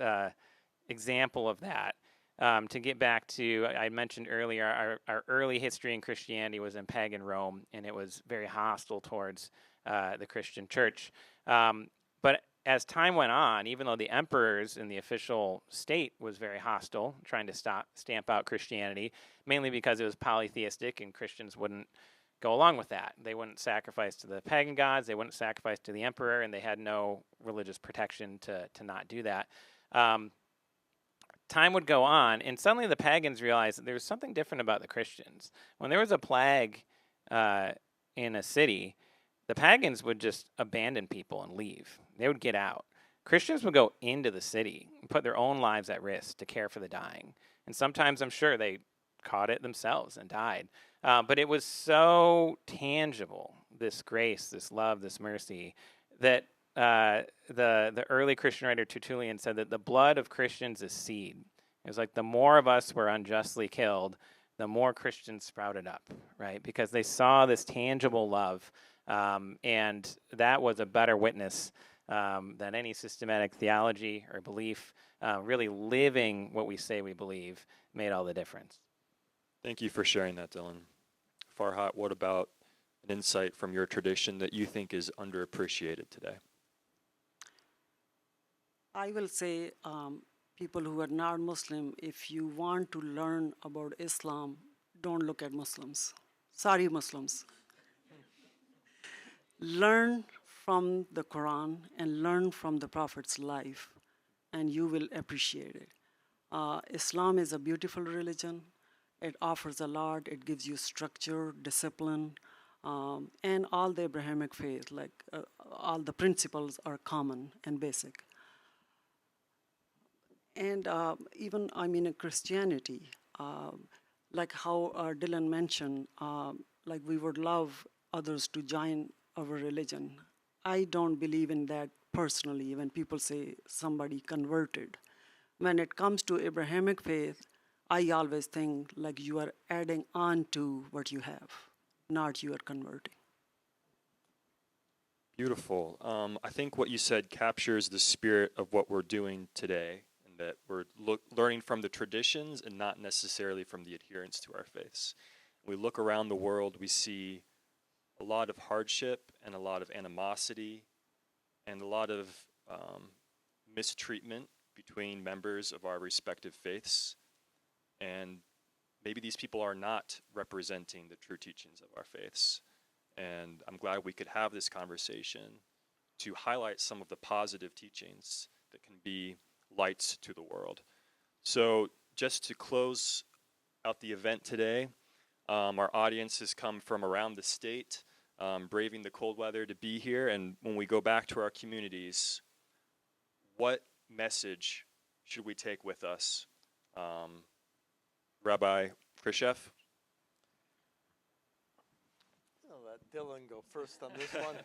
example of that, to get back to, I mentioned earlier, our early history in Christianity was in pagan Rome, and it was very hostile towards the Christian church. But as time went on, even though the emperors in the official state was very hostile, trying to stamp out Christianity, mainly because it was polytheistic and Christians wouldn't go along with that. They wouldn't sacrifice to the pagan gods, they wouldn't sacrifice to the emperor, and they had no religious protection to not do that. Time would go on, and suddenly the pagans realized that there was something different about the Christians. When there was a plague in a city, the pagans would just abandon people and leave. They would get out. Christians would go into the city and put their own lives at risk to care for the dying. And sometimes I'm sure they caught it themselves and died. But it was so tangible, this grace, this love, this mercy, that the early Christian writer Tertullian said that the blood of Christians is seed, It was like the more of us were unjustly killed, the more Christians sprouted up, right? Because they saw this tangible love, and that was a better witness than any systematic theology or belief. Really living what we say we believe made all the difference. Thank you for sharing that, Dylan. Farhat, what about an insight from your tradition that you think is underappreciated today? I will say, people who are not Muslim, if you want to learn about Islam, don't look at Muslims. Sorry, Muslims. Learn from the Quran and learn from the Prophet's life, and you will appreciate it. Islam is a beautiful religion. It offers a lot. It gives you structure, discipline, and all the Abrahamic faith, like all the principles are common and basic. And even, in Christianity, like how Dylan mentioned, like we would love others to join our religion. I don't believe in that personally when people say somebody converted. When it comes to Abrahamic faith, I always think like you are adding on to what you have, not you are converting. Beautiful. I think what you said captures the spirit of what we're doing today, and that we're learning from the traditions and not necessarily from the adherence to our faiths. We look around the world, we see a lot of hardship and a lot of animosity and a lot of mistreatment between members of our respective faiths. And maybe these people are not representing the true teachings of our faiths. And I'm glad we could have this conversation to highlight some of the positive teachings that can be lights to the world. So just to close out the event today, our audience has come from around the state, braving the cold weather to be here. And when we go back to our communities, what message should we take with us? Rabbi Krishef? I'll let Dylan go first on this one.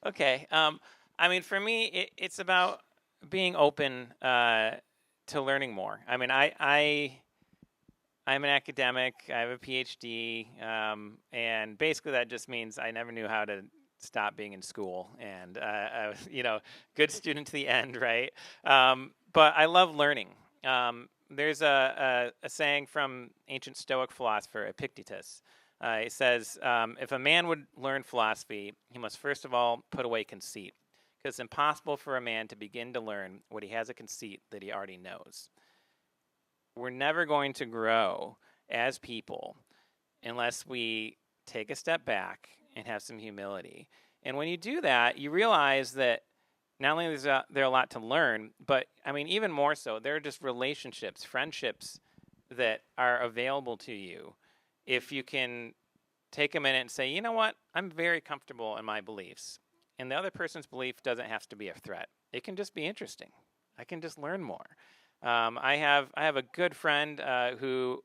Okay. For me, it's about being open to learning more. I'm an academic. I have a PhD, and basically that just means I never knew how to stop being in school, and I was, good student to the end, right? But I love learning. There's a saying from ancient Stoic philosopher Epictetus. It says, if a man would learn philosophy, he must first of all put away conceit, because it's impossible for a man to begin to learn what he has a conceit that he already knows. We're never going to grow as people unless we take a step back and have some humility. And when you do that, you realize that not only is there a lot to learn, but even more so, there are just relationships, friendships that are available to you if you can take a minute and say, you know what, I'm very comfortable in my beliefs. And the other person's belief doesn't have to be a threat. It can just be interesting. I can just learn more. I have a good friend who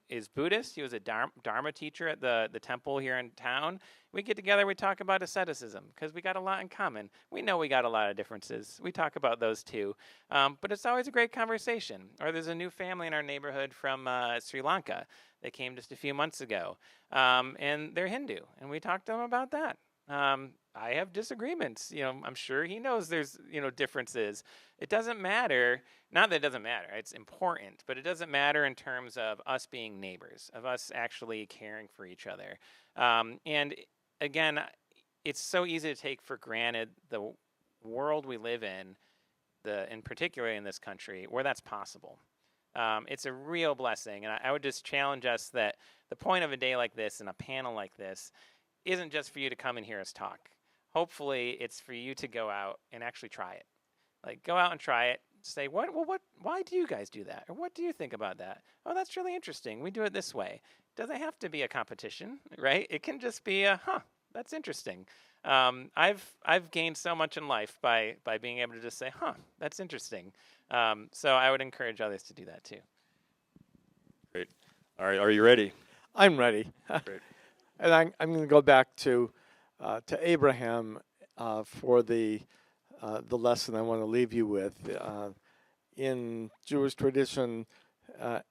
is Buddhist. He was a Dharma teacher at the temple here in town. We get together, we talk about asceticism because we got a lot in common. We know we got a lot of differences. We talk about those too. But it's always a great conversation. Or there's a new family in our neighborhood from Sri Lanka. They came just a few months ago. And they're Hindu. And we talked to them about that. I have disagreements. I'm sure he knows there's, differences. It doesn't matter. Not that it doesn't matter. It's important. But it doesn't matter in terms of us being neighbors, of us actually caring for each other. And again, it's so easy to take for granted the world we live in particular in this country, where that's possible. It's a real blessing. And I would just challenge us that the point of a day like this and a panel like this isn't just for you to come and hear us talk. Hopefully, it's for you to go out and actually try it. Like, go out and try it. Say, why do you guys do that? Or what do you think about that? Oh, that's really interesting. We do it this way. It doesn't have to be a competition, right? It can just be that's interesting. I've gained so much in life by being able to just say, that's interesting. So I would encourage others to do that too. Great. All right, are you ready? I'm ready. Great. And I'm going to go back to Abraham for the lesson I want to leave you with. in Jewish tradition,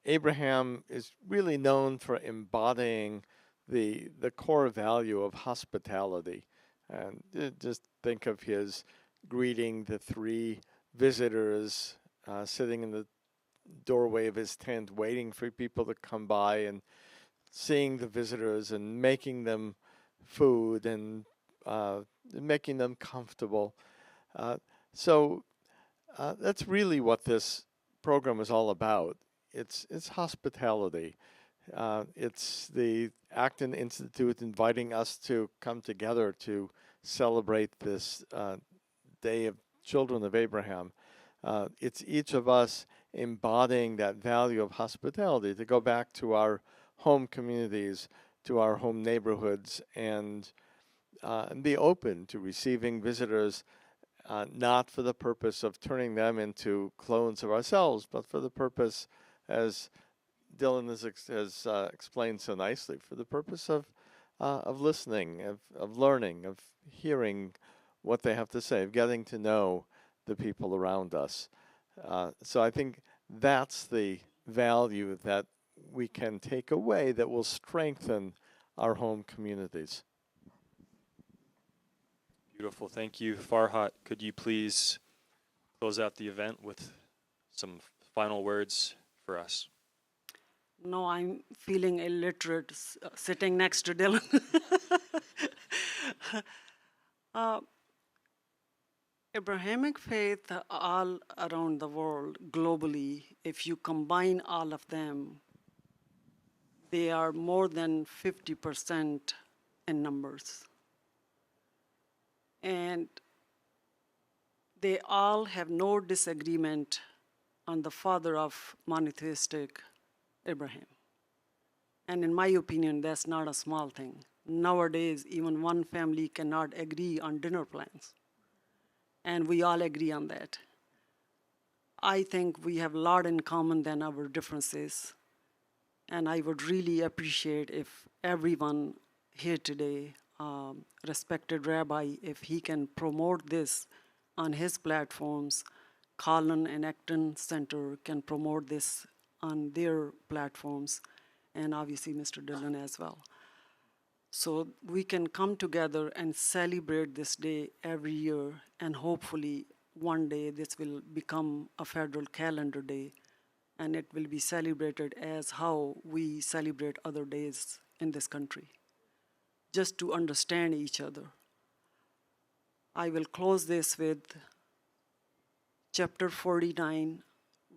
Abraham is really known for embodying the core value of hospitality. And just think of his greeting the three visitors sitting in the doorway of his tent, waiting for people to come by, and seeing the visitors and making them food and making them comfortable. So that's really what this program is all about. It's hospitality. It's the Acton Institute inviting us to come together to celebrate this Day of Children of Abraham. It's each of us embodying that value of hospitality, to go back to our home communities, to our home neighborhoods, and be open to receiving visitors, not for the purpose of turning them into clones of ourselves, but for the purpose, as Dylan has explained so nicely, for the purpose of listening, of learning, of hearing what they have to say, of getting to know the people around us. So I think that's the value that we can take away that will strengthen our home communities. Beautiful. Thank you, Farhat. Could you please close out the event with some final words for us? No, I'm feeling illiterate sitting next to Dylan. Abrahamic faith all around the world, globally, if you combine all of them, they are more than 50% in numbers. And they all have no disagreement on the father of monotheistic Abraham. And in my opinion, that's not a small thing. Nowadays, even one family cannot agree on dinner plans. And we all agree on that. I think we have a lot in common than our differences. And I would really appreciate if everyone here today, respected Rabbi, if he can promote this on his platforms. Colin and Acton Center can promote this on their platforms, and obviously Mr. Dillon as well. So we can come together and celebrate this day every year, and hopefully one day this will become a federal calendar day, and it will be celebrated as how we celebrate other days in this country, just to understand each other. I will close this with chapter 49,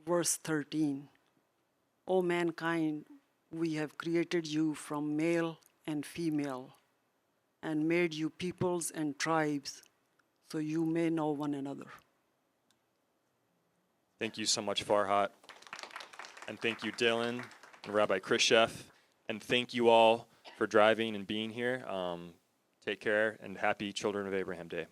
verse 13. O mankind, we have created you from male and female, and made you peoples and tribes, so you may know one another. Thank you so much, Farhat. And thank you, Dylan and Rabbi Krishef. And thank you all for driving and being here. Take care, and happy Children of Abraham Day.